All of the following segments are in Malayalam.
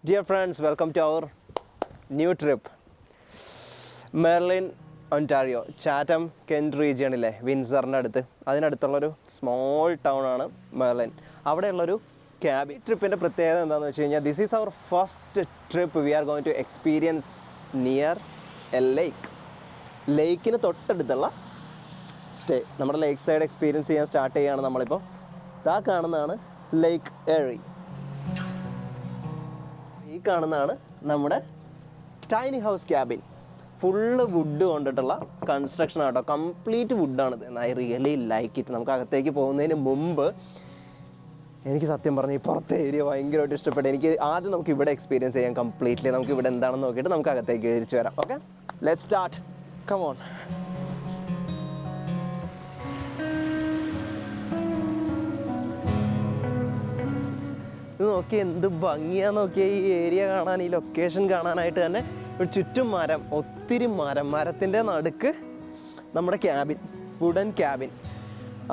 Dear friends, welcome to our new trip. Merlin, Ontario, Chatham, Kent region, Windsor, അതിനടുത്തുള്ളൊരു സ്മോൾ ടൗൺ ആണ് മെർലിൻ. അവിടെയുള്ളൊരു ക്യാബ് ട്രിപ്പിൻ്റെ പ്രത്യേകത എന്താണെന്ന് വെച്ച് കഴിഞ്ഞാൽ this is our first trip we are going to experience near a ലേക്കിന് തൊട്ടടുത്തുള്ള സ്റ്റേ. നമ്മുടെ ലേക്ക് സൈഡ് എക്സ്പീരിയൻസ് ചെയ്യാൻ സ്റ്റാർട്ട് ചെയ്യുകയാണ് നമ്മളിപ്പോൾ. ഇതാ കാണുന്നതാണ് ലേക്ക് എറി. ഈ കാണുന്നതാണ് നമ്മുടെ tiny house cabin. Full wood കൊണ്ടിട്ടുള്ള കൺസ്ട്രക്ഷൻ ആട്ടോ, കംപ്ലീറ്റ് വുഡാണിത്. I really like it. നമുക്ക് അകത്തേക്ക് പോകുന്നതിന് മുമ്പ് എനിക്ക് സത്യം പറഞ്ഞ് ഈ പുറത്തെ ഏരിയ ഭയങ്കരമായിട്ട് ഇഷ്ടപ്പെട്ടു. എനിക്ക് ആദ്യം നമുക്ക് ഇവിടെ എക്സ്പീരിയൻസ് ചെയ്യാം കംപ്ലീറ്റ്ലി. നമുക്ക് ഇവിടെ എന്താണെന്ന് നോക്കിയിട്ട് നമുക്ക് അകത്തേക്ക് തിരിച്ചു വരാം. Okay, let's start. Come on. ഇത് നോക്കി എന്ത് ഭംഗിയാന്ന് നോക്കിയാൽ ഈ ഏരിയ കാണാൻ, ഈ ലൊക്കേഷൻ കാണാനായിട്ട് തന്നെ. ഇവിടെ ചുറ്റും മരം, ഒത്തിരി മരത്തിൻ്റെ നടുക്ക് നമ്മുടെ ക്യാബിൻ, വുഡൻ ക്യാബിൻ.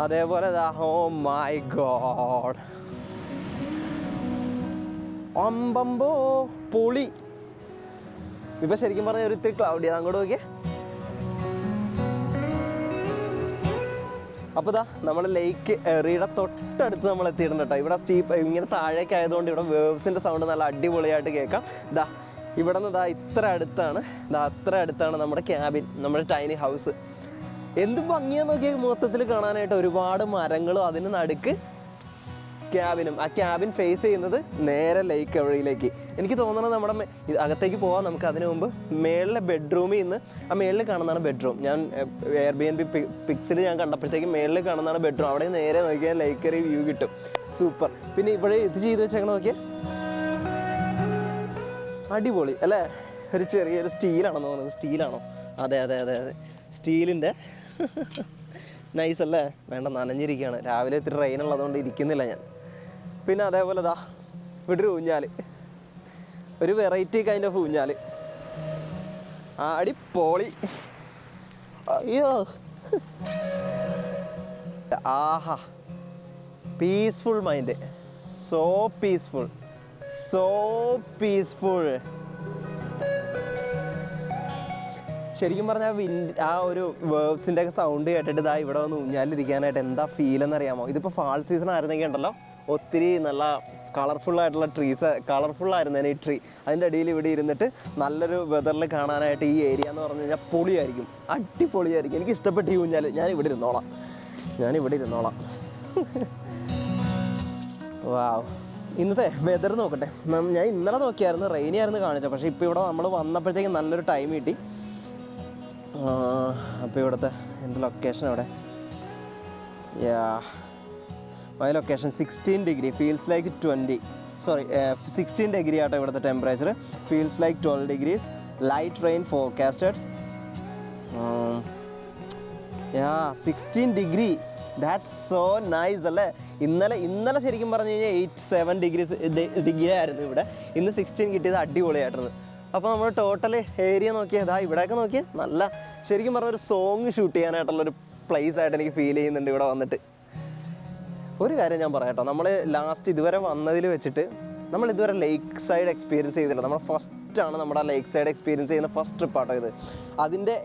അതേപോലെ ഓ മൈ ഗോഡ്, അമ്പമ്പോ പൊളി. ഇപ്പം ശരിക്കും പറഞ്ഞാൽ ഒരു ഇത്തിരി ക്ലൗഡിയാണ്. അങ്ങോട്ട് നോക്കിയേ. അപ്പോൾ ഇതാ നമ്മൾ ലേക്ക് എറിയുടെ തൊട്ടടുത്ത് നമ്മൾ എത്തിയിട്ടുണ്ട് കേട്ടോ. ഇവിടെ സ്റ്റീപ്പ് ഇങ്ങനെ താഴേക്ക് ആയതുകൊണ്ട് ഇവിടെ വേവ്സിൻ്റെ സൗണ്ട് നല്ല അടിപൊളിയായിട്ട് കേൾക്കാം. ഇവിടെ നിന്ന് ഇത്ര അടുത്താണ് നമ്മുടെ ക്യാബിൻ, നമ്മുടെ ടൈനി ഹൗസ്. എന്ത് ഭംഗിയാന്ന് നോക്കിയാൽ മൊത്തത്തിൽ കാണാനായിട്ട്. ഒരുപാട് മരങ്ങളും അതിന് നടുക്ക് ക്യാബിനും. ആ ക്യാബിൻ ഫേസ് ചെയ്യുന്നത് നേരെ ലേക്ക് എറിയിലേക്ക്. എനിക്ക് തോന്നുന്നത് നമ്മുടെ അകത്തേക്ക് പോകാം നമുക്ക്. അതിനു മുമ്പ് മേളിലെ ബെഡ്റൂമിൽ നിന്ന്, ആ മേളിൽ കാണുന്നതാണ് ബെഡ്റൂം. ഞാൻ എയർബിഎൻബി പിക്സിൽ ഞാൻ കണ്ടപ്പോഴത്തേക്ക് മേളിൽ കാണുന്നതാണ് ബെഡ്റൂം. അവിടെ നേരെ നോക്കിയാൽ ലേക്ക് എറി വ്യൂ കിട്ടും. സൂപ്പർ. പിന്നെ ഇവിടെ ഇത് ചെയ്ത് വെച്ചേക്കണം നോക്കിയാൽ, അടിപൊളി അല്ലേ? ഒരു ചെറിയൊരു സ്റ്റീലാണെന്ന് തോന്നുന്നത്. സ്റ്റീലാണോ? അതെ, സ്റ്റീലിൻ്റെ നൈസ് അല്ലേ? വേണ്ട, നനഞ്ഞിരിക്കുകയാണ്. രാവിലെ ഇത്തിരി റെയിൻ ഉള്ളതുകൊണ്ട് ഇരിക്കുന്നില്ല ഞാൻ. പിന്നെ അതേപോലെ ഇവിടെ ഒരു ഊഞ്ഞാൽ, ഒരു വെറൈറ്റി കൈൻഡ് ഓഫ് ഊഞ്ഞാൽ. അടിപൊളി. അയ്യോ, ആഹാ, പീസ്ഫുൾ മൈൻഡ്. So peaceful. ശരിക്കും പറഞ്ഞാൽ ആ ഒരു വേർബ്സിൻ്റെ ഒക്കെ സൗണ്ട് കേട്ടിട്ട് ഇവിടെ വന്ന് ഊഞ്ഞാലിരിക്കാനായിട്ട് എന്താ ഫീൽ എന്നറിയാമോ? ഇതിപ്പോൾ ഫാൾ സീസൺ ആയിരുന്നെങ്കിൽ ഉണ്ടല്ലോ, ഒത്തിരി നല്ല കളർഫുള്ളായിട്ടുള്ള ട്രീസ്, കളർഫുള്ളായിരുന്നേനെ ഈ ട്രീ. അതിൻ്റെ അടിയിൽ ഇവിടെ ഇരുന്നിട്ട് നല്ലൊരു വെതറിൽ കാണാനായിട്ട് ഈ ഏരിയ എന്ന് പറഞ്ഞു കഴിഞ്ഞാൽ പൊളിയായിരിക്കും, അടിപൊളിയായിരിക്കും. എനിക്ക് ഇഷ്ടപ്പെട്ട ഈ ഊഞ്ഞാൽ. ഞാനിവിടെ ഇരുന്നോളാം. വാവ്. ഇന്നത്തെ വെതർ നോക്കട്ടെ. ഞാൻ ഇന്നലെ നോക്കിയായിരുന്നു, റെയിനി ആയിരുന്നു കാണിച്ചത്. പക്ഷേ ഇപ്പോൾ ഇവിടെ നമ്മൾ വന്നപ്പോഴത്തേക്കും നല്ലൊരു ടൈം കിട്ടി. അപ്പോൾ ഇവിടുത്തെ എൻ്റെ ലൊക്കേഷൻ അവിടെ, my location 16 degree, feels like 16 degree ആട്ടോ ഇവിടുത്തെ temperature. Feels like 12 degrees. Light rain forecasted. 16 degree. That's so nice അല്ലേ? ഇന്നലെ ശരിക്കും പറഞ്ഞു കഴിഞ്ഞാൽ 7 ഡിഗ്രി ആയിരുന്നു ഇവിടെ. ഇന്ന് 16 കിട്ടിയത് അടിപൊളിയായിട്ടുണ്ട്. അപ്പോൾ നമ്മൾ ടോട്ടൽ ഏരിയ നോക്കിയാൽ ഇവിടെയൊക്കെ നോക്കിയാൽ നല്ല, ശരിക്കും പറഞ്ഞ ഒരു സോങ് ഷൂട്ട് ചെയ്യാനായിട്ടുള്ളൊരു പ്ലേസ് ആയിട്ട് എനിക്ക് ഫീൽ ചെയ്യുന്നുണ്ട് ഇവിടെ വന്നിട്ട്. ഒരു കാര്യം ഞാൻ പറയാം കേട്ടോ, നമ്മൾ ലാസ്റ്റ് ഇതുവരെ വന്നതിൽ വെച്ചിട്ട് നമ്മൾ ഇതുവരെ ലേക്ക് സൈഡ് എക്സ്പീരിയൻസ് ചെയ്തില്ല. നമ്മൾ ഫസ്റ്റാണ് നമ്മുടെ ലേക്ക് സൈഡ് എക്സ്പീരിയൻസ് ചെയ്യുന്ന ഫസ്റ്റ് ട്രിപ്പാട്ടോ ഇത്. അതിൻ്റെ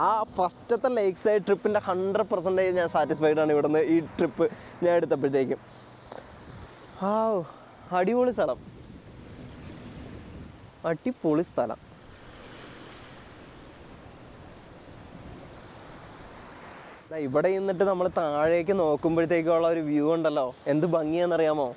ആ ഫസ്റ്റത്തെ ലേക്ക് സൈഡ് ട്രിപ്പിൻ്റെ 100% ഞാൻ സാറ്റിസ്ഫൈഡ് ആണ് ഇവിടുന്ന് ഈ ട്രിപ്പ് ഞാൻ എടുത്തപ്പോഴത്തേക്കും. അടിപൊളി സ്ഥലം. ഇവിടെ നിന്നിട്ട് നമ്മൾ താഴേക്ക് നോക്കുമ്പോഴത്തേക്കുള്ള ഒരു വ്യൂ ഉണ്ടല്ലോ, എന്ത് ഭംഗിയാണെന്നറിയാമോ?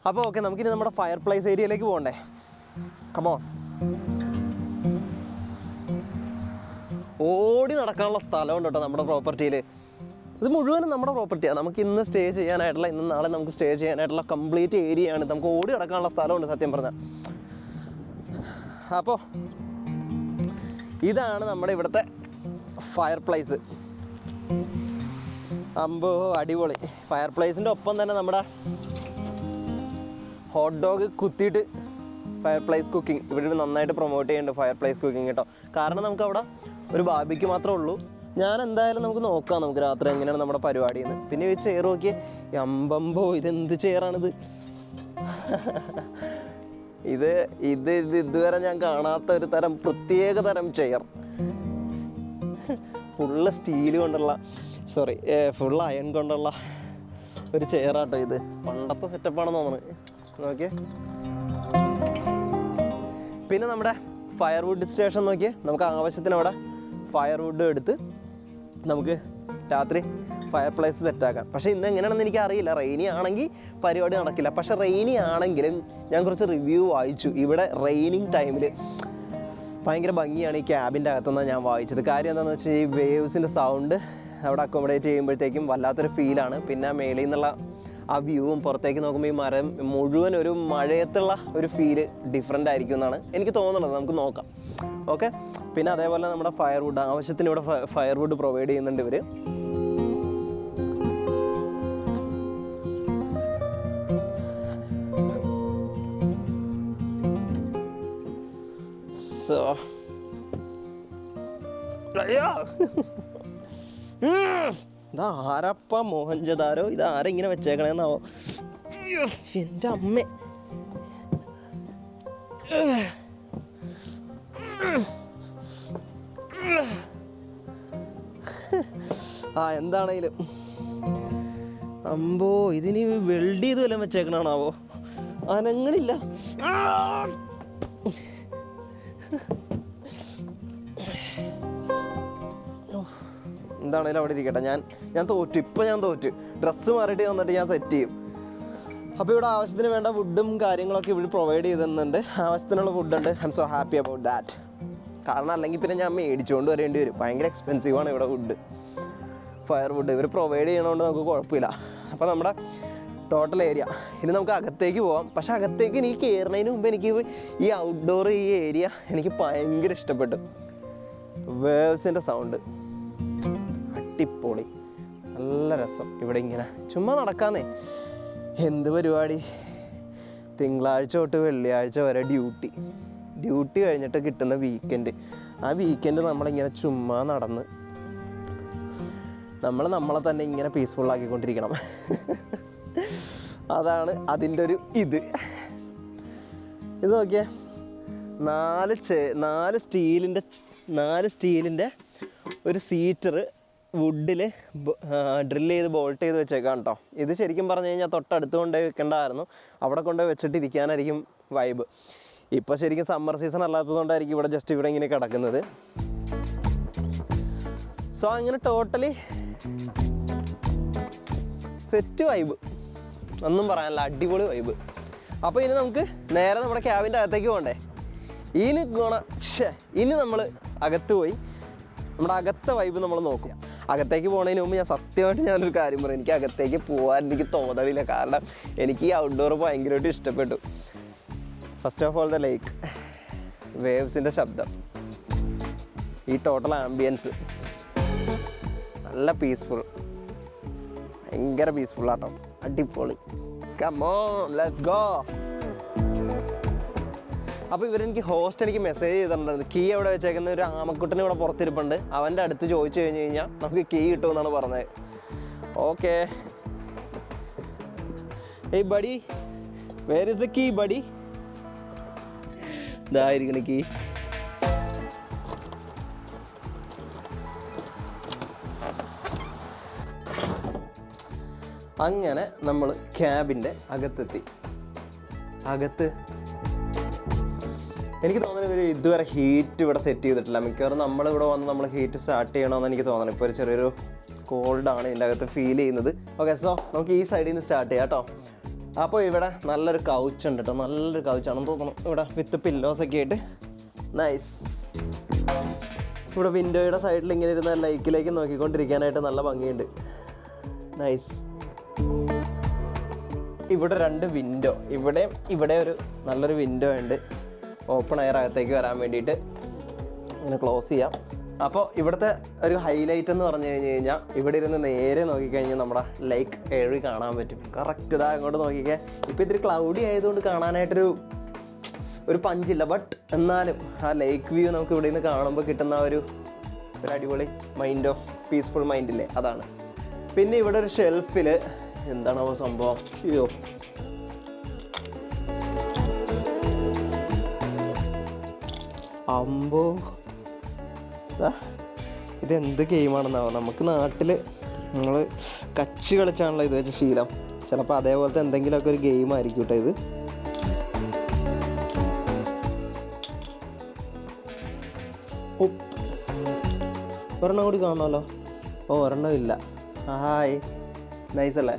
അപ്പോൾ ഓക്കെ, നമുക്കിനി നമ്മുടെ ഫയർ പ്ലേസ് ഏരിയയിലേക്ക് പോകണ്ടേ? കമോൺ. ഓടി നടക്കാനുള്ള സ്ഥലമുണ്ട് കേട്ടോ നമ്മുടെ പ്രോപ്പർട്ടിയിൽ. ഇത് മുഴുവനും നമ്മുടെ പ്രോപ്പർട്ടിയാണ്. നമുക്ക് ഇന്ന് സ്റ്റേ ചെയ്യാനായിട്ടുള്ള, ഇന്ന് നാളെ നമുക്ക് സ്റ്റേ ചെയ്യാനായിട്ടുള്ള കംപ്ലീറ്റ് ഏരിയയാണ്. നമുക്ക് ഓടി കിടക്കാനുള്ള സ്ഥലമുണ്ട് സത്യം പറഞ്ഞാൽ. അപ്പോൾ ഇതാണ് നമ്മുടെ ഇവിടുത്തെ ഫയർ പ്ലേസ്. അമ്പോ അടിപൊളി. ഫയർ പ്ലേസിൻ്റെ ഒപ്പം തന്നെ നമ്മുടെ ഹോട്ട് ഡോഗ് കുത്തിയിട്ട് ഫയർ പ്ലേസ് കുക്കിംഗ് ഇവിടെ നന്നായിട്ട് പ്രൊമോട്ട് ചെയ്യുന്നുണ്ട്. ഫയർ പ്ലേസ് കുക്കിംഗ് കേട്ടോ. കാരണം നമുക്കവിടെ ഒരു ബാർബിക്യൂ മാത്രമേ ഉള്ളൂ. ഞാൻ എന്തായാലും നമുക്ക് നോക്കാം, നമുക്ക് രാത്രി എങ്ങനെയാണ് നമ്മുടെ പരിപാടി എന്ന്. പിന്നെ ഈ ചെയർ നോക്കിയേ, അമ്പമ്പോ ഇതെന്ത് ചെയറാണിത്. ഇത് ഇത് ഇത് ഇതുവരെ ഞാൻ കാണാത്ത ഒരു തരം പ്രത്യേക തരം ചെയർ. ഫുള്ള് സ്റ്റീൽ കൊണ്ടുള്ള, ഫുൾ അയൺ കൊണ്ടുള്ള ഒരു ചെയറാട്ടോ ഇത്. പണ്ടത്തെ സെറ്റപ്പാണെന്ന് തോന്നുന്നത്. നോക്കിയേ. പിന്നെ നമ്മുടെ ഫയർവുഡ് സ്റ്റേഷൻ നോക്കിയേ. നമുക്ക് ആവശ്യത്തിന് അവിടെ ഫയർവുഡ് എടുത്ത് നമുക്ക് രാത്രി ഫയർ പ്ലേസ് സെറ്റാക്കാം. പക്ഷേ ഇന്ന് എങ്ങനെയാണെന്ന് എനിക്ക് അറിയില്ല. റെയിനി ആണെങ്കിൽ പരിപാടി നടക്കില്ല. പക്ഷേ റെയിനി ആണെങ്കിലും ഞാൻ കുറച്ച് റിവ്യൂ വായിച്ചു. ഇവിടെ റെയിനിങ് ടൈമിൽ ഭയങ്കര ഭംഗിയാണ് ഈ ക്യാബിൻ്റെ അകത്തുനിന്ന് ഞാൻ വായിച്ചത്. കാര്യം എന്താണെന്ന് വെച്ചാൽ ഈ വേവ്സിൻ്റെ സൗണ്ട് അവിടെ അക്കോമഡേറ്റ് ചെയ്യുമ്പോഴത്തേക്കും വല്ലാത്തൊരു ഫീലാണ്. പിന്നെ മേളിൽ നിന്നുള്ള ആ വ്യൂവും പുറത്തേക്ക് നോക്കുമ്പോൾ ഈ മരം മുഴുവൻ ഒരു മഴയത്തുള്ള ഒരു ഫീല് ഡിഫറെൻ്റ് ആയിരിക്കും എന്നാണ് എനിക്ക് തോന്നുന്നത്. നമുക്ക് നോക്കാം. ഓക്കെ. പിന്നെ അതേപോലെ നമ്മുടെ ഫയർവുഡ്, ആവശ്യത്തിന് ഇവിടെ ഫയർവുഡ് പ്രൊവൈഡ് ചെയ്യുന്നുണ്ട് ഇവർ. സോ ഇതാരപ്പ മോഹൻജദാരോ, ഇതാരെങ്ങനെ വെച്ചേക്കണേന്നാവോ. എൻ്റെ അമ്മ. എന്താണേലും അമ്പോ, ഇതിന് വെൽഡ് ചെയ്ത് വല്ലതും വെച്ചേക്കണാണാവോ. അനങ്ങളില്ല. എന്താണേലും അവിടെ ഇരിക്കട്ടെ. ഞാൻ തോറ്റു. ഇപ്പം ഞാൻ തോറ്റു. ഡ്രസ്സ് മാറിയിട്ട് വന്നിട്ട് ഞാൻ സെറ്റ് ചെയ്യും. അപ്പോൾ ഇവിടെ ആവശ്യത്തിന് വേണ്ട വുഡും കാര്യങ്ങളൊക്കെ ഇവിടെ പ്രൊവൈഡ് ചെയ്തിരുന്നുണ്ട്. ആവശ്യത്തിനുള്ള വുഡുണ്ട്. I'm so happy about that. കാരണം അല്ലെങ്കിൽ പിന്നെ ഞാൻ മേടിച്ചുകൊണ്ട് വരേണ്ടി വരും. ഭയങ്കര എക്സ്പെൻസീവാണ് ഇവിടെ വുഡ്, ഫയർ വുഡ്. ഇവർ പ്രൊവൈഡ് ചെയ്യണതുകൊണ്ട് നമുക്ക് കുഴപ്പമില്ല. അപ്പോൾ നമ്മുടെ ടോട്ടൽ ഏരിയ. ഇനി നമുക്ക് അകത്തേക്ക് പോകാം. പക്ഷേ അകത്തേക്ക് എനിക്ക് കയറുന്നതിന് മുമ്പ് എനിക്ക് ഈ ഔട്ട്ഡോർ ഈ ഏരിയ എനിക്ക് ഭയങ്കര ഇഷ്ടപ്പെട്ടു. വേവ്സിൻ്റെ സൗണ്ട് അടിപൊളി, നല്ല രസം. ഇവിടെ ഇങ്ങനെ ചുമ്മാ നടക്കാന്നേ. എന്ത് പരിപാടി. തിങ്കളാഴ്ച തൊട്ട് വെള്ളിയാഴ്ച വരെ ഡ്യൂട്ടി കഴിഞ്ഞിട്ട് കിട്ടുന്ന വീക്കെൻഡ്. ആ വീക്കെൻഡ് നമ്മളിങ്ങനെ ചുമ്മാ നടന്ന് നമ്മളെ തന്നെ ഇങ്ങനെ പീസ്ഫുള്ളാക്കിക്കൊണ്ടിരിക്കണം. അതാണ് അതിൻ്റെ ഒരു ഇത് നോക്കിയേ. 4 സ്റ്റീലിൻ്റെ ഒരു സീറ്റർ വുഡിൽ ഡ്രിൽ ചെയ്ത് ബോൾട്ട് ചെയ്ത് വെച്ചേക്കാം കേട്ടോ. ഇത് ശരിക്കും പറഞ്ഞു കഴിഞ്ഞാൽ തൊട്ടടുത്ത് കൊണ്ടുപോയി വെക്കേണ്ടതായിരുന്നു. അവിടെ കൊണ്ടുപോയി വെച്ചിട്ടിരിക്കാനായിരിക്കും വൈബ്. ഇപ്പോൾ ശരിക്കും സമ്മർ സീസൺ അല്ലാത്തതുകൊണ്ടായിരിക്കും ഇവിടെ ജസ്റ്റ് ഇവിടെ ഇങ്ങനെ കിടക്കുന്നത്. സോ അങ്ങനെ ടോട്ടലി സെറ്റ് വൈബ്, ഒന്നും പറയാനില്ല. അടിപൊളി വൈബ്. അപ്പോൾ ഇനി നമുക്ക് നേരെ നമ്മുടെ ക്യാബിൻ്റെ അകത്തേക്ക് പോകണ്ടേ. ഇനി നമ്മൾ അകത്ത് പോയി നമ്മുടെ അകത്തെ വൈബ് നമ്മൾ നോക്കും. അകത്തേക്ക് പോകുന്നതിന് മുമ്പ് സത്യമായിട്ട് ഞാനൊരു കാര്യം പറയും. എനിക്ക് അകത്തേക്ക് പോകാൻ എനിക്ക് തോന്നണില്ല. കാരണം എനിക്ക് ഈ ഔട്ട്ഡോർ ഭയങ്കരമായിട്ട് ഇഷ്ടപ്പെട്ടു. First of all the lake, വേവ്സിൻ്റെ ശബ്ദം, ഈ ടോട്ടൽ ആംബിയൻസ് നല്ല പീസ്ഫുൾ, ഭയങ്കര പീസ്ഫുള്ളാട്ടോ. അടിപൊളി. Come on, let's go. അപ്പോൾ ഇവരെനിക്ക് ഹോസ്റ്റ് എനിക്ക് മെസ്സേജ് ചെയ്തിട്ടുണ്ടായിരുന്നു. കീ എവിടെ വെച്ചേക്കുന്ന ഒരു ആമക്കുട്ടന് ഇവിടെ പുറത്തിരിപ്പുണ്ട്. അവൻ്റെ അടുത്ത് ചോദിച്ചു കഴിഞ്ഞ് കഴിഞ്ഞാൽ നമുക്ക് കീ കിട്ടുമെന്നാണ് പറഞ്ഞത്. Okay. Hey buddy, where is the key buddy? ഇതായിരിക്കണ കീ. അങ്ങനെ നമ്മൾ ക്യാബിൻ്റെ അകത്തെത്തി. എനിക്ക് തോന്നുന്നു ഇവർ ഇതുവരെ ഹീറ്റ് ഇവിടെ സെറ്റ് ചെയ്തിട്ടില്ല. മിക്കവാറും നമ്മളിവിടെ വന്ന് നമ്മൾ ഹീറ്റ് സ്റ്റാർട്ട് ചെയ്യണമെന്ന് എനിക്ക് തോന്നുന്നു. ഇപ്പോൾ ഒരു ചെറിയൊരു കോൾഡാണ് ഇതിൻ്റെ അകത്ത് ഫീൽ ചെയ്യുന്നത്. ഓക്കെ, സോ നമുക്ക് ഈ സൈഡിൽ നിന്ന് സ്റ്റാർട്ട് ചെയ്യാം കേട്ടോ. അപ്പോൾ ഇവിടെ നല്ലൊരു കൗച്ച് ഉണ്ട് കേട്ടോ. നല്ലൊരു കൗച്ചാണെന്ന് തോന്നുന്നു. ഇവിടെ വിത്ത് പില്ലോസൊക്കെ ആയിട്ട് നൈസ്. ഇവിടെ വിൻഡോയുടെ സൈഡിൽ ഇങ്ങനെ ഇരുന്ന ലൈക്കിലേക്ക് നോക്കിക്കൊണ്ടിരിക്കാനായിട്ട് നല്ല ഭംഗിയുണ്ട്. നൈസ്. ഇവിടെ 2 വിൻഡോ, ഇവിടെ ഒരു നല്ലൊരു വിൻഡോ ഉണ്ട്. ഓപ്പൺ എയർ അകത്തേക്ക് വരാൻ വേണ്ടിയിട്ട് ഇങ്ങനെ ക്ലോസ് ചെയ്യാം. അപ്പോൾ ഇവിടുത്തെ ഒരു ഹൈലൈറ്റ് എന്ന് പറഞ്ഞു കഴിഞ്ഞാൽ ഇവിടെ ഇരുന്ന് നേരെ നോക്കിക്കഴിഞ്ഞാൽ നമ്മുടെ ലേക്ക് എഴി കാണാൻ പറ്റും. കറക്റ്റ് ഇതാ അങ്ങോട്ട് നോക്കിക്കാൻ. ഇപ്പോൾ ഇത്തിരി ക്ലൗഡി ആയതുകൊണ്ട് കാണാനായിട്ടൊരു പഞ്ചില്ല. ബട്ട് എന്നാലും ആ ലേക്ക് വ്യൂ നമുക്ക് ഇവിടെ നിന്ന് കാണുമ്പോൾ കിട്ടുന്ന ഒരു അടിപൊളി മൈൻഡ് ഓഫ് പീസ്ഫുൾ മൈൻഡില്ലേ, അതാണ്. പിന്നെ ഇവിടെ ഒരു ഷെൽഫിൽ എന്താണ് ആ സംഭവം? അയ്യോ, അമ്പോ, ഇതെന്ത് ഗെയിമാണെന്നാവോ. നമുക്ക് നാട്ടിൽ നമ്മൾ കച്ച് കളിച്ചാണല്ലോ ഇത് വെച്ച് ശീലം. ചിലപ്പോൾ അതേപോലത്തെ എന്തെങ്കിലുമൊക്കെ ഒരു ഗെയിം ആയിരിക്കും കേട്ടോ ഇത്. ഒരെണ്ണം കൂടി കാണണമല്ലോ. ഓ, ഒരെണ്ണം ഇല്ല. ഹായ്, നൈസ് അല്ലേ?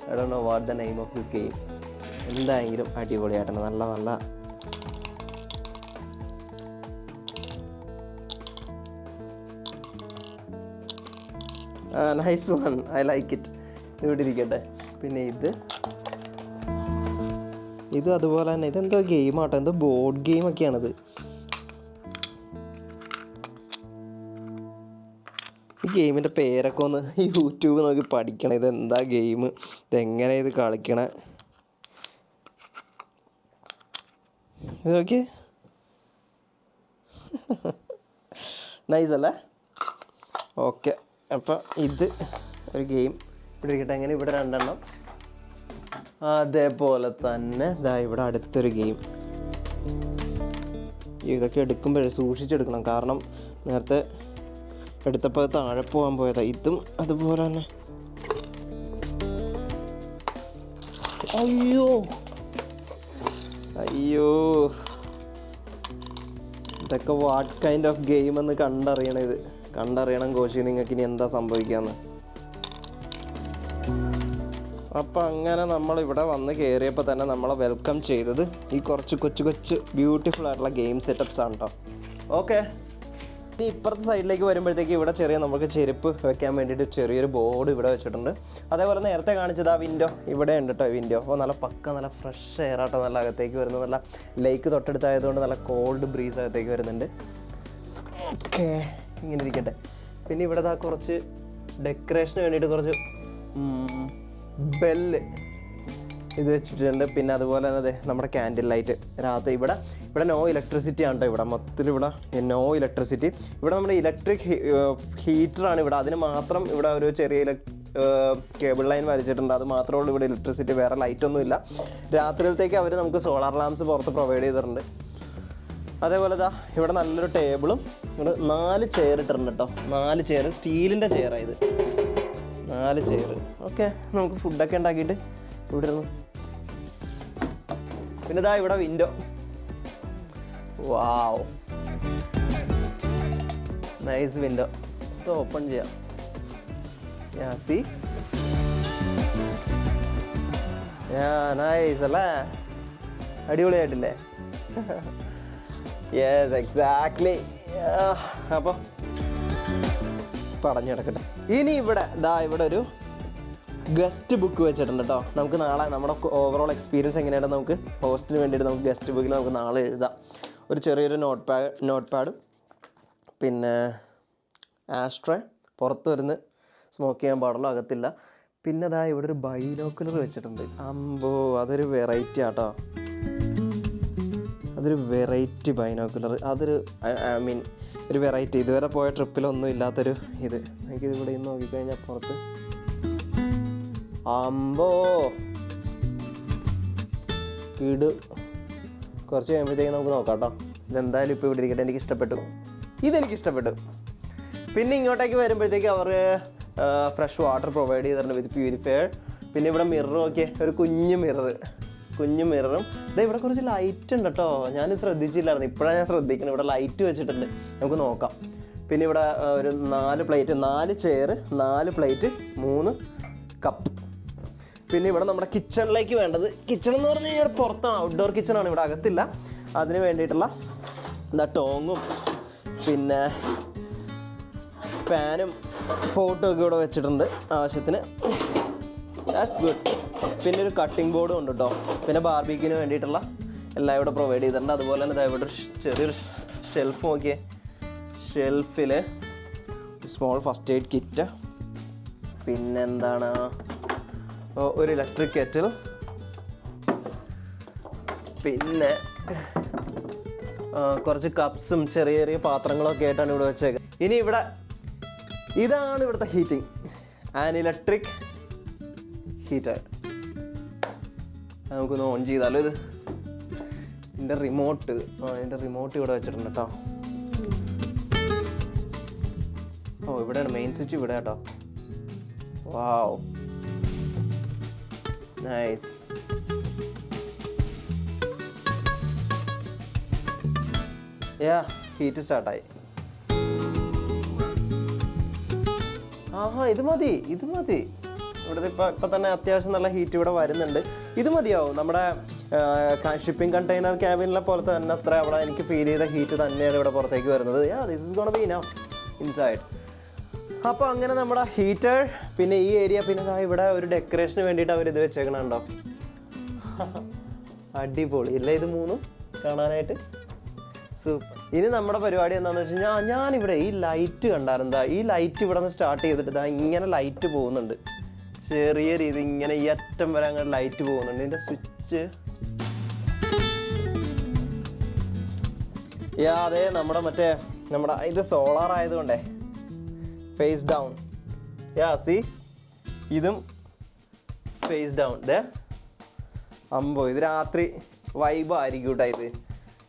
I don't know what the name of this game. എന്തായെങ്കിലും അടിപൊളിയായിട്ടാണ്. നല്ല nice one, I like it. ഇവിടെ ഇരിക്കട്ടെ. പിന്നെ ഇത് അതുപോലെ തന്നെ ഇതെന്തോ ഗെയിമാട്ടോ, എന്തോ ബോർഡ് ഗെയിമൊക്കെയാണിത്. ഈ ഗെയിമിൻ്റെ പേരൊക്കെ ഒന്ന് യൂട്യൂബ് നോക്കി പഠിക്കണം. ഇതെന്താ ഗെയിം, ഇതെങ്ങനെ ഇത് കളിക്കണേ, ഇത് നോക്കി. നൈസ് അല്ലേ? ഓക്കെ, അപ്പം ഇത് ഒരു ഗെയിം ഇവിടെ ഇരിക്കട്ടെ. എങ്ങനെ ഇവിടെ 2 എണ്ണം. അതേപോലെ തന്നെ ഇവിടെ അടുത്തൊരു ഗെയിം. ഇതൊക്കെ എടുക്കുമ്പോഴേ സൂക്ഷിച്ചെടുക്കണം, കാരണം നേരത്തെ എടുത്തപ്പോൾ താഴെ പോകാൻ പോയതാ. ഇതും അതുപോലെ തന്നെ. അയ്യോ, ഇതൊക്കെ വാട്ട് കൈൻഡ് ഓഫ് ഗെയിം എന്ന് കണ്ടറിയണം കോശി, നിങ്ങൾക്ക് ഇനി എന്താ സംഭവിക്കാന്ന്. അപ്പം അങ്ങനെ നമ്മളിവിടെ വന്ന് കയറിയപ്പോൾ തന്നെ നമ്മളെ വെൽക്കം ചെയ്തത് ഈ കുറച്ച് കൊച്ചു ബ്യൂട്ടിഫുൾ ആയിട്ടുള്ള ഗെയിം സെറ്റപ്സ് ആണ് കേട്ടോ. ഓക്കെ, ഇനി ഇപ്പുറത്തെ സൈഡിലേക്ക് വരുമ്പോഴത്തേക്ക് ഇവിടെ നമുക്ക് ചെരുപ്പ് വെക്കാൻ വേണ്ടിയിട്ട് ചെറിയൊരു ബോർഡ് ഇവിടെ വെച്ചിട്ടുണ്ട്. അതേപോലെ നേരത്തെ കാണിച്ചത് ആ വിൻഡോ ഇവിടെ ഉണ്ട് കേട്ടോ. വിൻഡോ അപ്പോൾ നല്ല ഫ്രഷ് എയർ ആട്ടോ, നല്ല അകത്തേക്ക് വരുന്നത്. നല്ല ലേക്ക് തൊട്ടടുത്തായതുകൊണ്ട് നല്ല കോൾഡ് ബ്രീസ് അകത്തേക്ക് വരുന്നുണ്ട്. ഓക്കെ, ഇങ്ങനെ ഇരിക്കട്ടെ. പിന്നെ ഇവിടെ കുറച്ച് ഡെക്കറേഷന് വേണ്ടിയിട്ട് കുറച്ച് ബെല്ല് ഇത് വെച്ചിട്ടുണ്ട്. പിന്നെ അതുപോലെ തന്നെ നമ്മുടെ ക്യാൻഡിൽ ലൈറ്റ് രാത്രി. ഇവിടെ നോ ഇലക്ട്രിസിറ്റി ആണ് കേട്ടോ. ഇവിടെ മൊത്തത്തിൽ ഇവിടെ നോ ഇലക്ട്രിസിറ്റി. ഇവിടെ നമ്മുടെ ഇലക്ട്രിക് ഹീറ്ററാണ് ഇവിടെ. അതിന് മാത്രം ഇവിടെ ഒരു ചെറിയ കേബിൾ ലൈൻ വലിച്ചിട്ടുണ്ട്. അത് മാത്രമേ ഉള്ളൂ ഇവിടെ ഇലക്ട്രിസിറ്റി, വേറെ ലൈറ്റൊന്നും ഇല്ല. രാത്രിയിലത്തേക്ക് അവർ നമുക്ക് സോളാർ ലാംപ്സ് പുറത്ത് പ്രൊവൈഡ് ചെയ്തിട്ടുണ്ട്. അതേപോലെ ഇവിടെ നല്ലൊരു ടേബിളും ഇവിടെ 4 ചെയർ ഇട്ടിട്ടുണ്ട് കേട്ടോ. 4 ചെയർ, സ്റ്റീലിൻ്റെ ചെയറാണ് ഇത്. 4 ചെയർ. ഓക്കെ, നമുക്ക് ഫുഡൊക്കെ ഉണ്ടാക്കിയിട്ട് ഇവിടെ ഇരുന്നു. പിന്നെ ഇവിടെ വിൻഡോ. Wow, nice window. ഇത് ഓപ്പൺ ചെയ്യാം. സീ, നൈസ് അല്ലേ? അടിപൊളിയായിട്ടില്ലേ? Yes, exactly. അപ്പോൾ പറഞ്ഞു കിടക്കട്ടെ. ഇനി ഇവിടെ ഒരു ഗസ്റ്റ് ബുക്ക് വെച്ചിട്ടുണ്ട് കേട്ടോ. നമുക്ക് നാളെ നമ്മുടെ ഓവറോൾ എക്സ്പീരിയൻസ് എങ്ങനെയാണെന്ന് നമുക്ക് ഹോസ്റ്റിന് വേണ്ടിയിട്ട് നമുക്ക് ഗസ്റ്റ് ബുക്കിൽ നമുക്ക് നാളെ എഴുതാം. ഒരു ചെറിയൊരു നോട്ട് പാഡും പിന്നെ ആസ്ട്രേ. പുറത്ത് വരുന്ന് സ്മോക്ക് ചെയ്യാൻ പാടുള്ളൂ, അകത്തില്ല. പിന്നെ ഇവിടെ ഒരു ബൈനോക്കുലർ വെച്ചിട്ടുണ്ട്. അമ്പോ, അതൊരു വെറൈറ്റി ആട്ടോ. അതൊരു വെറൈറ്റി ബൈനോക്കുലർ. ഐ മീൻ ഒരു വെറൈറ്റി. ഇതുവരെ പോയ ട്രിപ്പിലൊന്നും ഇല്ലാത്തൊരു ഇത്. എനിക്കിത് ഇവിടെ നിന്ന് നോക്കിക്കഴിഞ്ഞാൽ പുറത്ത് അമ്പോ കിട്. കുറച്ച് കഴിയുമ്പോഴത്തേക്ക് നമുക്ക് നോക്കാം കേട്ടോ. ഇതെന്തായാലും ഇപ്പോൾ ഇവിടെ ഇരിക്കട്ടെ. ഇതെനിക്കിഷ്ടപ്പെട്ടു. പിന്നെ ഇങ്ങോട്ടേക്ക് വരുമ്പോഴത്തേക്ക് അവർ ഫ്രഷ് വാട്ടർ പ്രൊവൈഡ് ചെയ്തിട്ടുണ്ട് വിത്ത് പ്യൂരിഫയർ. പിന്നെ ഇവിടെ മിററും ഒക്കെ, ഒരു കുഞ്ഞു മിററും. ഇവിടെ കുറച്ച് ലൈറ്റ് ഉണ്ട് കേട്ടോ. ഞാൻ ശ്രദ്ധിച്ചില്ലായിരുന്നു, ഇപ്പോഴാണ് ഞാൻ ശ്രദ്ധിക്കുന്നത്. ഇവിടെ ലൈറ്റ് വെച്ചിട്ടുണ്ട്, നമുക്ക് നോക്കാം. പിന്നെ ഇവിടെ ഒരു 4 പ്ലേറ്റ്, 4 ചെയർ, 4 പ്ലേറ്റ്, 3 കപ്പ്. പിന്നെ ഇവിടെ നമ്മുടെ കിച്ചണിലേക്ക് വേണ്ടത്, കിച്ചൺ എന്ന് പറഞ്ഞു കഴിഞ്ഞാൽ പുറത്താണ്, ഔട്ട്ഡോർ കിച്ചണാണ്, ഇവിടെ അകത്തില്ല. അതിന് വേണ്ടിയിട്ടുള്ള ടോങ്ങും പിന്നെ ഫാനും പോട്ടും ഒക്കെ ഇവിടെ വെച്ചിട്ടുണ്ട് ആവശ്യത്തിന്. That's good. പിന്നെ ഒരു കട്ടിംഗ് ബോർഡും ഉണ്ട് കേട്ടോ. പിന്നെ ബാർബിക്യൂന് വേണ്ടിയിട്ടുള്ള എല്ലാം ഇവിടെ പ്രൊവൈഡ് ചെയ്തിട്ടുണ്ട്. അതുപോലെ തന്നെ ഇവിടെ ഒരു ചെറിയൊരു ഷെൽഫ് നോക്കിയേ. ഷെൽഫിൽ സ്മോൾ ഫസ്റ്റ് എയ്ഡ് കിറ്റ്, പിന്നെന്താണ് ഒരു ഇലക്ട്രിക് കെറ്റിൽ, പിന്നെ കുറച്ച് കപ്സും ചെറിയ ചെറിയ പാത്രങ്ങളൊക്കെ ആയിട്ടാണ് ഇവിടെ വെച്ചേക്കുന്നത്. ഇനി ഇവിടെ ഇതാണ് ഇവിടുത്തെ ഹീറ്റിംഗ്, ആൻ ഇലക്ട്രിക് ഹീറ്റർ. നമുക്കൊന്ന് ഓൺ ചെയ്താലോ. ഇത് ഇതിൻ്റെ റിമോട്ട് ഇവിടെ വെച്ചിട്ടുണ്ട് കേട്ടോ. ഓ, ഇവിടെയാണ് മെയിൻ സ്വിച്ച്, ഇവിടെ കേട്ടോ. വാവ്, നൈസ്. യാ, ഹീറ്റ് സ്റ്റാർട്ടായി. ആഹാ, ഇത് മതി. ഇവിടുത്തെ ഇപ്പം തന്നെ അത്യാവശ്യം നല്ല ഹീറ്റ് ഇവിടെ വരുന്നുണ്ട്. ഇത് മതിയാവും. നമ്മുടെ ഷിപ്പിംഗ് കണ്ടെയ്നർ ക്യാബിനിലെ പോലത്തെ തന്നെ അത്ര അവിടെ എനിക്ക് ഫീൽ ചെയ്ത ഹീറ്റ് തന്നെയാണ് ഇവിടെ പുറത്തേക്ക് വരുന്നത്. This is gonna B enough inside. അപ്പോൾ അങ്ങനെ നമ്മുടെ ഹീറ്റർ, പിന്നെ ഈ ഏരിയ, പിന്നെ ഇവിടെ ഒരു ഡെക്കറേഷന് വേണ്ടിയിട്ട് അവർ ഇത് വെച്ചേക്കണുണ്ടോ. അടിപൊളി ഇല്ല ഇത് മൂന്നും കാണാനായിട്ട്? സൂപ്പർ. ഇനി നമ്മുടെ പരിപാടി എന്താണെന്ന് വെച്ച് കഴിഞ്ഞാൽ, ഞാനിവിടെ ഈ ലൈറ്റ് കണ്ടായിരുന്നാ, ഈ ലൈറ്റ് ഇവിടെ നിന്ന് സ്റ്റാർട്ട് ചെയ്തിട്ട് ഇങ്ങനെ ലൈറ്റ് പോകുന്നുണ്ട്. ചെറിയ രീതി ഇങ്ങനെ ഈ അറ്റം വരെ അങ്ങനെ ലൈറ്റ് പോകുന്നുണ്ട്. ഇതിൻ്റെ സ്വിച്ച് അതെ, നമ്മുടെ ഇത് സോളാർ ആയതുകൊണ്ടേ ഫേസ് ഡൗൺ. സി, ഇതും ഫേസ് ഡൗൺ. അമ്പോ, ഇത് രാത്രി വൈബായിരിക്കും കേട്ടോ.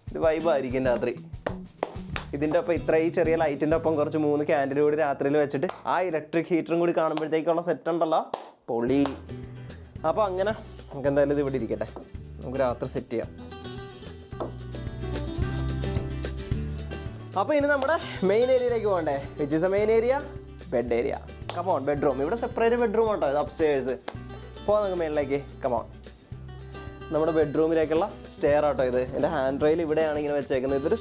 ഇത് വൈബായിരിക്കും രാത്രി. ഇതിൻ്റെ ഒപ്പം ഈ ചെറിയ ലൈറ്റിൻ്റെ ഒപ്പം കുറച്ച് 3 ക്യാൻഡിൽ കൂടി രാത്രിയിൽ വെച്ചിട്ട് ആ ഇലക്ട്രിക് ഹീറ്ററും കൂടി കാണുമ്പോഴത്തേക്കുള്ള സെറ്റ് ഉണ്ടല്ലോ, പൊളി. അപ്പോൾ അങ്ങനെ നമുക്ക് എന്തായാലും ഇത് ഇവിടെ ഇരിക്കട്ടെ, നമുക്ക് രാത്രി സെറ്റ് ചെയ്യാം. അപ്പോൾ ഇനി നമ്മുടെ മെയിൻ ഏരിയയിലേക്ക് പോകണ്ടേ, which is A main area, bed area. Come on, bedroom. ഇവിടെ സെപ്പറേറ്റ് ബെഡ്റൂം കേട്ടോ, ഇത് അപ്സ്റ്റേഴ്സ്. പോകാം നമുക്ക് മെയിനിലേക്ക്. കമോൺ, നമ്മുടെ ബെഡ്റൂമിലേക്കുള്ള സ്റ്റെയർ ആട്ടോ ഇത്. എൻ്റെ ഹാൻഡ് റെയിൽ ഇവിടെയാണ് ഇങ്ങനെ വെച്ചേക്കുന്നത്. ഇതൊരു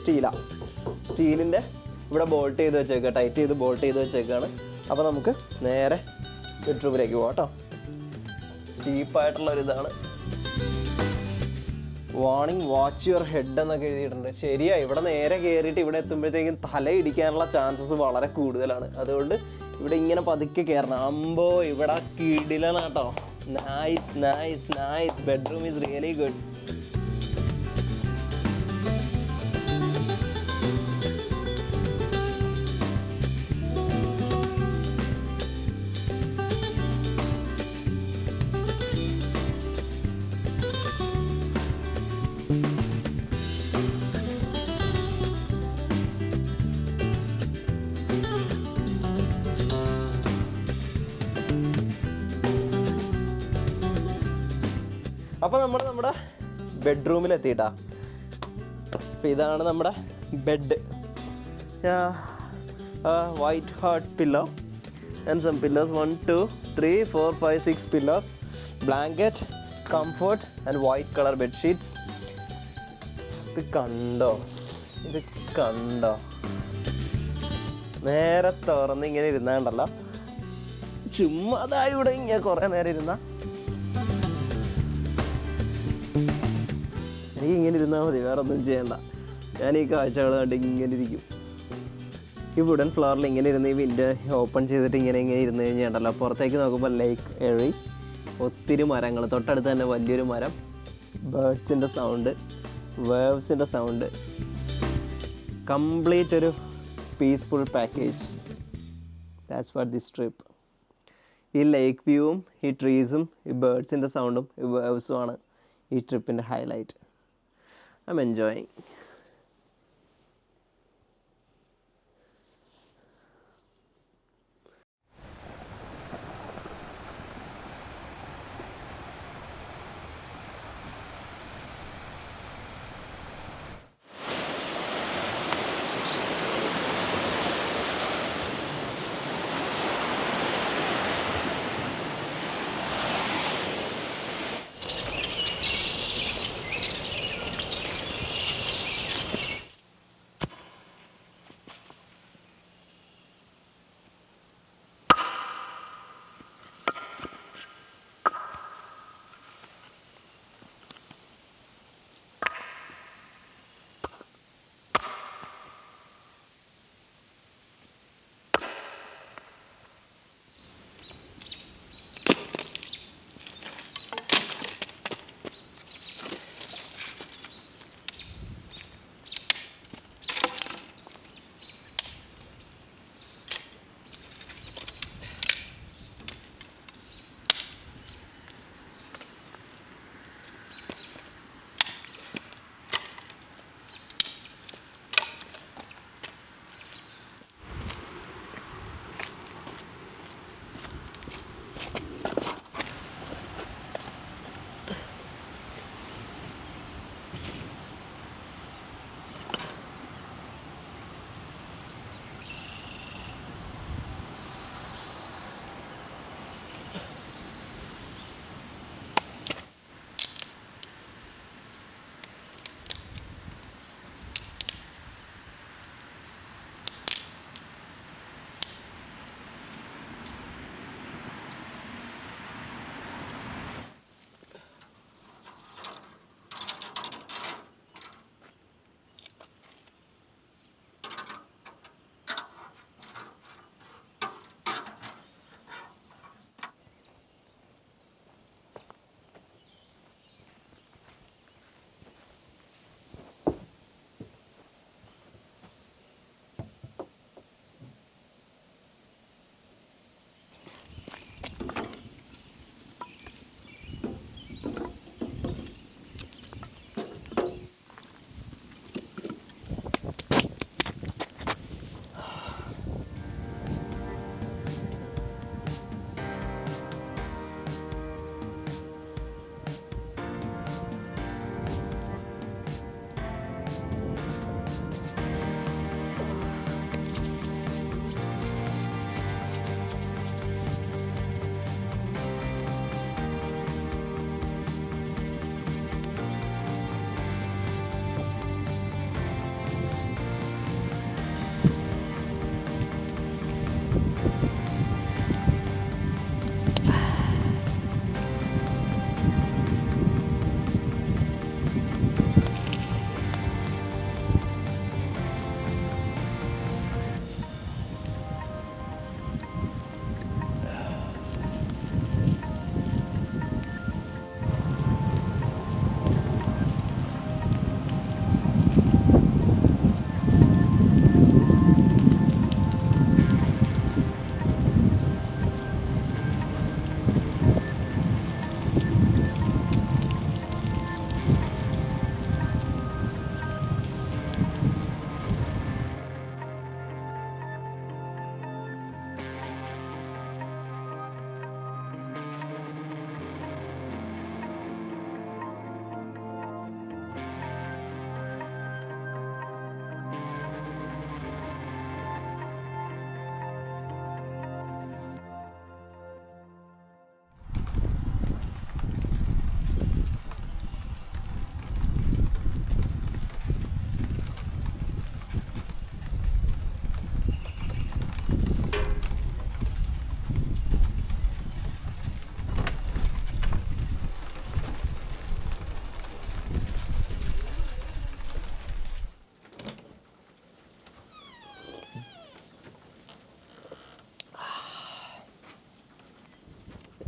സ്റ്റീലിൻ്റെ ഇവിടെ ബോൾട്ട് ചെയ്ത് വെച്ചേക്കുക, ടൈറ്റ് ചെയ്ത് ബോൾട്ട് ചെയ്ത് വെച്ചേക്കാണ്. അപ്പോൾ നമുക്ക് നേരെ ബെഡ്റൂമിലേക്ക് പോകാം കേട്ടോ. സ്റ്റീപ്പായിട്ടുള്ളൊരിതാണ്. വാർണിംഗ്, വാച്ച് യുവർ ഹെഡ് എന്നൊക്കെ എഴുതിയിട്ടുണ്ട്. ശരിയാ, ഇവിടെ നേരെ കയറിയിട്ട് ഇവിടെ എത്തുമ്പോഴത്തേക്കും തല ഇടിക്കാനുള്ള ചാൻസസ് വളരെ കൂടുതലാണ്. അതുകൊണ്ട് ഇവിടെ ഇങ്ങനെ പതുക്കെ കയറണം. അമ്പോ, ഇവിടെ കിടിലനാട്ടോ. Nice. Bedroom is really good. അപ്പോൾ നമ്മുടെ ബെഡ്റൂമിലെത്തിയിട്ടാ. അപ്പോൾ ഇതാണ് നമ്മുടെ bed. White heart pillow and some pillows. 1 2 3 4 5 6 pillows, blanket, comfort and white colour bedsheets. ഇത് കണ്ടോ? നേരെ തുറന്ന് ഇങ്ങനെ ഇരുന്നാണ്ടല്ലോ, ചുമ്മാ അതാ ഇവിടെ ഇങ്ങനെ കുറേ നേരം ഇരുന്ന. എനിക്ക് ഇങ്ങനെ ഇരുന്നാൽ മതി, വേറെ ഒന്നും ചെയ്യണ്ട. ഞാൻ ഈ കാഴ്ചകൾ കണ്ട് ഇങ്ങനെ ഇരിക്കും. ഈ വുഡൻ ഫ്ലോറിൽ ഇങ്ങനെ ഇരുന്ന് ഈ വിൻഡോ ഓപ്പൺ ചെയ്തിട്ട് ഇങ്ങനെ ഇരുന്ന് കഴിഞ്ഞാൽ പുറത്തേക്ക് നോക്കുമ്പോൾ ലേക്ക് എഴി, ഒത്തിരി മരങ്ങൾ, തൊട്ടടുത്ത് തന്നെ വലിയൊരു മരം, ബേർഡ്സിൻ്റെ സൗണ്ട്, വേവ്സിൻ്റെ സൗണ്ട്, കംപ്ലീറ്റ് ഒരു peaceful package. That's what this trip. ഈ ലേക്ക് വ്യൂവും ഈ ട്രീസും ഈ ബേർഡ്സിൻ്റെ സൗണ്ടും ഈ വേവ്സും ആണ് ഈ ട്രിപ്പിൻ്റെ ഹൈലൈറ്റ്. I'm enjoying.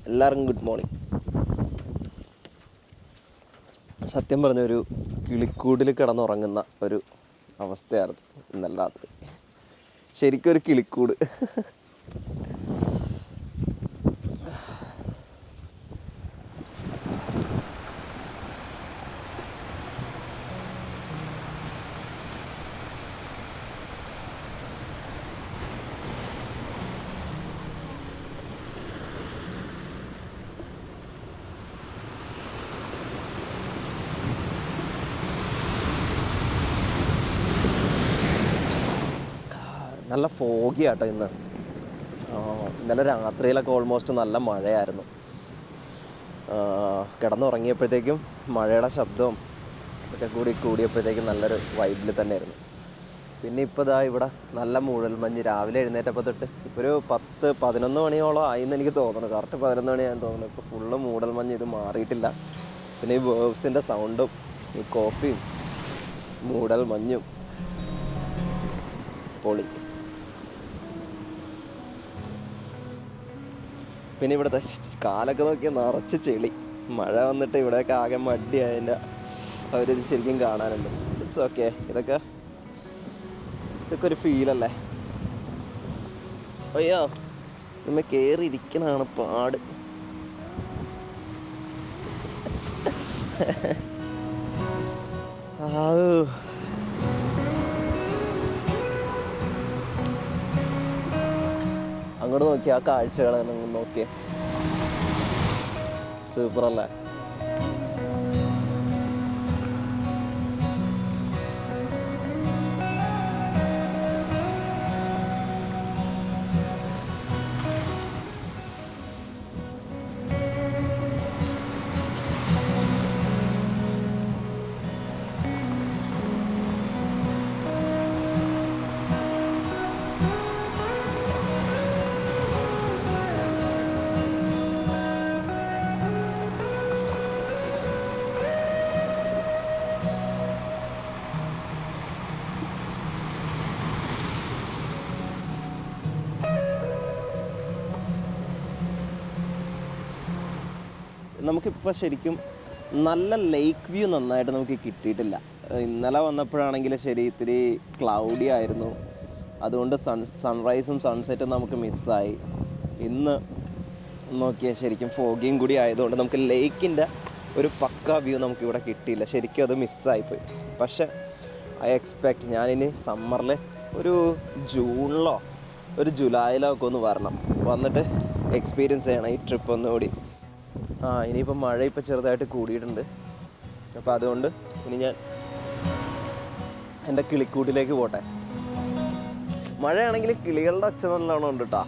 എല്ലാവർക്കും ഗുഡ് മോർണിംഗ്. സത്യം പറഞ്ഞൊരു കിളിക്കൂടിൽ കിടന്നുറങ്ങുന്ന ഒരു അവസ്ഥയായിരുന്നു ഇന്നലെ രാത്രി. ശരിക്കും ഒരു കിളിക്കൂട്. നല്ല ഫോഗി ആട്ടോ ഇന്ന്. ഇന്നലെ രാത്രിയിലൊക്കെ ഓൾമോസ്റ്റ് നല്ല മഴയായിരുന്നു. കിടന്നുറങ്ങിയപ്പോഴത്തേക്കും മഴയുടെ ശബ്ദവും ഒക്കെ കൂടിയപ്പോഴത്തേക്കും നല്ലൊരു വൈബിൽ തന്നെയായിരുന്നു. പിന്നെ ഇപ്പോൾ ഇതാ ഇവിടെ നല്ല മൂഴൽമഞ്ഞ്. രാവിലെ എഴുന്നേറ്റപ്പോൾ തൊട്ട് ഇപ്പോൾ ഒരു 10-11 മണിയോളം ആയിന്ന് എനിക്ക് തോന്നുന്നു. കറക്റ്റ് 11 മണിയാണെന്ന് തോന്നുന്നു. ഇപ്പോൾ ഫുള്ള് മൂടൽമഞ്ഞ്, ഇത് മാറിയിട്ടില്ല. പിന്നെ ഈ വേവ്സിൻ്റെ സൗണ്ടും ഈ കോഫിയും മൂടൽമഞ്ഞും പൊളി. പിന്നെ ഇവിടുത്തെ കാലൊക്കെ നോക്കിയാൽ നിറച്ച് ചെളി. മഴ വന്നിട്ട് ഇവിടെയൊക്കെ ആകെ മടിയായതിൻ്റെ അവരിത് ശരിക്കും കാണാനുണ്ട്. It's okay. ഇതൊക്കെ ഒരു ഫീലല്ലേ. അയ്യോ, നമ്മ കയറിയിരിക്കണതാണ് പാട്. അങ്ങോട്ട് നോക്കിയ ആ കാഴ്ചകളെ നോക്കിയേ, സൂപ്പറല്ലേ. നമുക്കിപ്പോൾ ശരിക്കും നല്ല ലേക്ക് വ്യൂ നന്നായിട്ട് നമുക്ക് കിട്ടിയിട്ടില്ല. ഇന്നലെ വന്നപ്പോഴാണെങ്കിൽ ശരി ഇത്തിരി ക്ലൗഡി ആയിരുന്നു. അതുകൊണ്ട് സൺറൈസും സൺസെറ്റും നമുക്ക് മിസ്സായി. ഇന്ന് നോക്കിയാൽ ശരിക്കും ഫോഗിയും കൂടി ആയതുകൊണ്ട് നമുക്ക് ലേക്കിൻ്റെ ഒരു പക്ക വ്യൂ നമുക്കിവിടെ കിട്ടിയില്ല. ശരിക്കും അത് മിസ്സായിപ്പോയി. പക്ഷേ ഐ എക്സ്പെക്റ്റ് ഞാനിനി സമ്മറിൽ ഒരു ജൂണിലോ ഒരു ജൂലൈയിലോ ഒക്കെ ഒന്ന് വരണം. വന്നിട്ട് എക്സ്പീരിയൻസ് ചെയ്യണം ഈ ട്രിപ്പ് ഒന്നുകൂടി. ഇനിയിപ്പോൾ മഴ ഇപ്പോൾ ചെറുതായിട്ട് കൂടിയിട്ടുണ്ട്. അപ്പോൾ അതുകൊണ്ട് ഇനി ഞാൻ എൻ്റെ കിളിക്കൂട്ടിലേക്ക് പോട്ടെ. മഴയാണെങ്കിൽ കിളികളുടെ ഒച്ച നല്ലോണം ഉണ്ട് കേട്ടോ.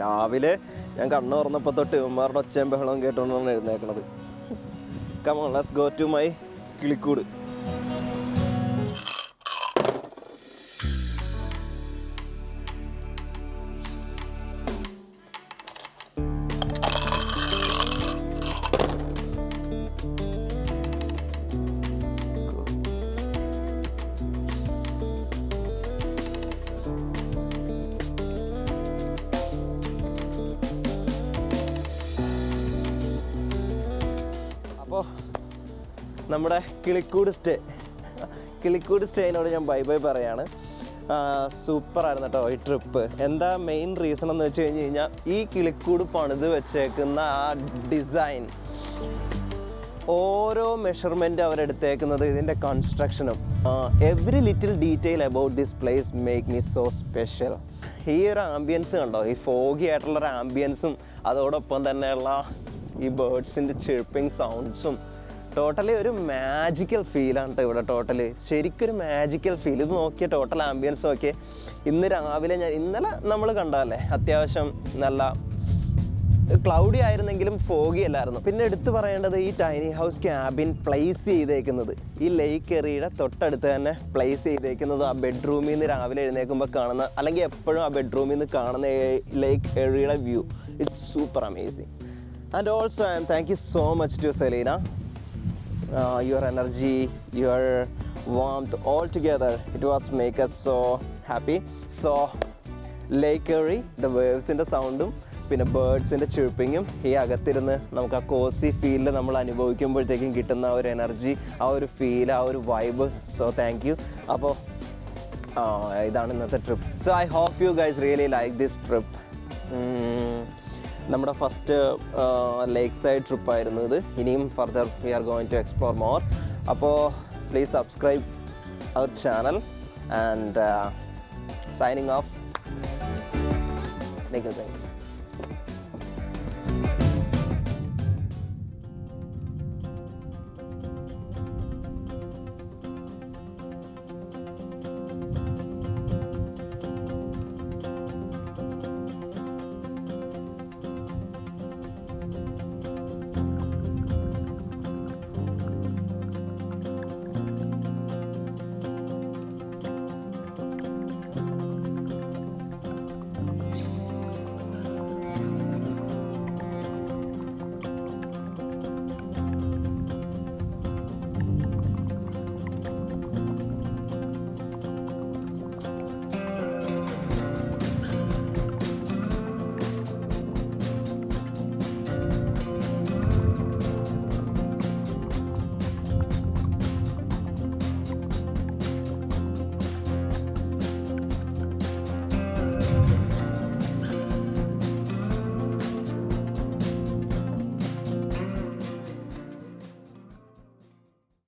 രാവിലെ ഞാൻ കണ്ണ് തുറന്നപ്പോൾ തൊട്ട് ഇവന്മാരുടെ ഒച്ചയും ബഹളവും കേട്ടുകൊണ്ടാണ് എഴുന്നേക്കണത്. Come on, let's go to my കിളിക്കൂട്. അപ്പോൾ നമ്മുടെ കിളിക്കൂട് സ്റ്റേയിനോട് ഞാൻ ബൈ ബൈ പറയാണ്. സൂപ്പറായിരുന്നു കേട്ടോ ഈ ട്രിപ്പ്. എന്താ മെയിൻ റീസൺ എന്ന് വെച്ച് കഴിഞ്ഞാൽ ഈ കിളിക്കൂട് പണിത് വെച്ചേക്കുന്ന ആ ഡിസൈൻ, ഓരോ മെഷർമെൻറ്റ് അവരെടുത്തേക്കുന്നത്, ഇതിൻ്റെ കൺസ്ട്രക്ഷനും, every little detail about this place make me so special. ഈ ഒരു ആംബിയൻസ് കണ്ടോ, ഈ ഫോഗി ആയിട്ടുള്ളൊരു ആംബിയൻസും അതോടൊപ്പം തന്നെയുള്ള ഈ ബേർഡ്സിൻ്റെ ചിർപ്പിംഗ് സൗണ്ട്സും ടോട്ടലി ഒരു മാജിക്കൽ ഫീലാണ് കേട്ടോ ഇവിടെ. ടോട്ടലി ശരിക്കൊരു മാജിക്കൽ ഫീൽ. ഇത് നോക്കിയ ടോട്ടൽ ആംബിയൻസ് നോക്കിയേ. ഇന്ന് രാവിലെ ഇന്നലെ നമ്മൾ കണ്ടതല്ലേ, അത്യാവശ്യം നല്ല ക്ലൗഡി ആയിരുന്നെങ്കിലും ഫോഗി അല്ലായിരുന്നു. പിന്നെ എടുത്തു പറയേണ്ടത് ഈ ടൈനി ഹൗസ് ക്യാബിൻ പ്ലേസ് ചെയ്തേക്കുന്നത് ഈ ലേക്ക് ഏരിയയുടെ തൊട്ടടുത്ത് തന്നെ പ്ലേസ് ചെയ്തേക്കുന്നത്. ആ ബെഡ്റൂമിൽ നിന്ന് രാവിലെ എഴുന്നേൽക്കുമ്പോൾ കാണുന്ന, അല്ലെങ്കിൽ എപ്പോഴും ആ ബെഡ്റൂമിൽ നിന്ന് കാണുന്ന ലേക്ക് ഏരിയയുടെ view, it's super amazing. And also I thank you so much to Selena. Your energy, your warmth, all together, it was make us so happy. So Lake Erie, the waves in the sound, പിന്നെ ബേർഡ്സിൻ്റെ ചിർപ്പിങ്ങും ഈ അകത്തിരുന്ന് നമുക്ക് ആ കോസി ഫീലിൽ നമ്മൾ അനുഭവിക്കുമ്പോഴത്തേക്കും കിട്ടുന്ന ആ ഒരു എനർജി, ആ ഒരു ഫീൽ, ആ ഒരു വൈബ്. So thank you. അപ്പോൾ ഇതാണ് ഇന്നത്തെ trip. So I hope you guys really like this trip. നമ്മുടെ ഫസ്റ്റ് ലേക്ക് സൈഡ് ട്രിപ്പായിരുന്നു ഇത്. ഇനിയും further we are going to explore more. അപ്പോൾ please subscribe our channel and signing off. Nikhil, thanks.